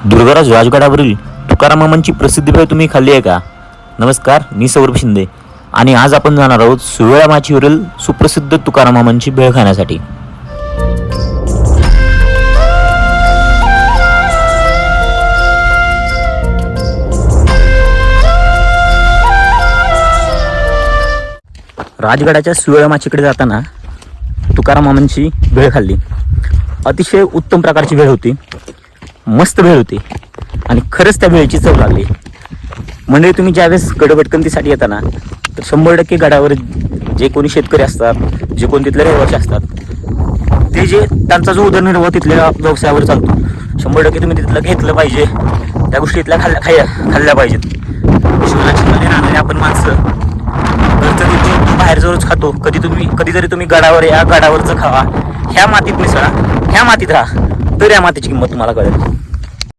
दुर्गाराज राजगडावरील तुकाराम मामांची प्रसिद्ध भेळ तुम्ही खाल्ली आहे का? नमस्कार, मी सौरभ शिंदे आणि आज आपण जाणार आहोत सुवेळा माचीवरील सुप्रसिद्ध तुकाराम मामांची भेळ खाण्यासाठी. राजगडाच्या सुवेळा माचीकडे जाताना तुकाराम मामांची भेळ खाल्ली. अतिशय उत्तम प्रकारची भेळ होती, मस्त भेळ होती आणि खरंच त्या भेळीची चव लागली. म्हणजे तुम्ही ज्यावेळेस गडभटकंतीसाठी येता ना, तर 100% गडावर जे कोणी शेतकरी असतात, जे कोणी तिथले रहिवासी असतात, ते जे त्यांचा जो उदरनिर्वाह तिथल्या व्यवसायावर चालतो, 100% तुम्ही तिथलं घेतलं पाहिजे. त्या गोष्टी इथल्या खाल्ल्या पाहिजेत. शिवराष्ट्रामध्ये राहणारे आपण माणसं घरचं बाहेर जरूरच खातो. कधीतरी तुम्ही गडावर या, गडावरचं खावा, ह्या मातीत मिसळा, ह्या मातीत राहा, तर या मातीची किंमत तुम्हाला कळेल.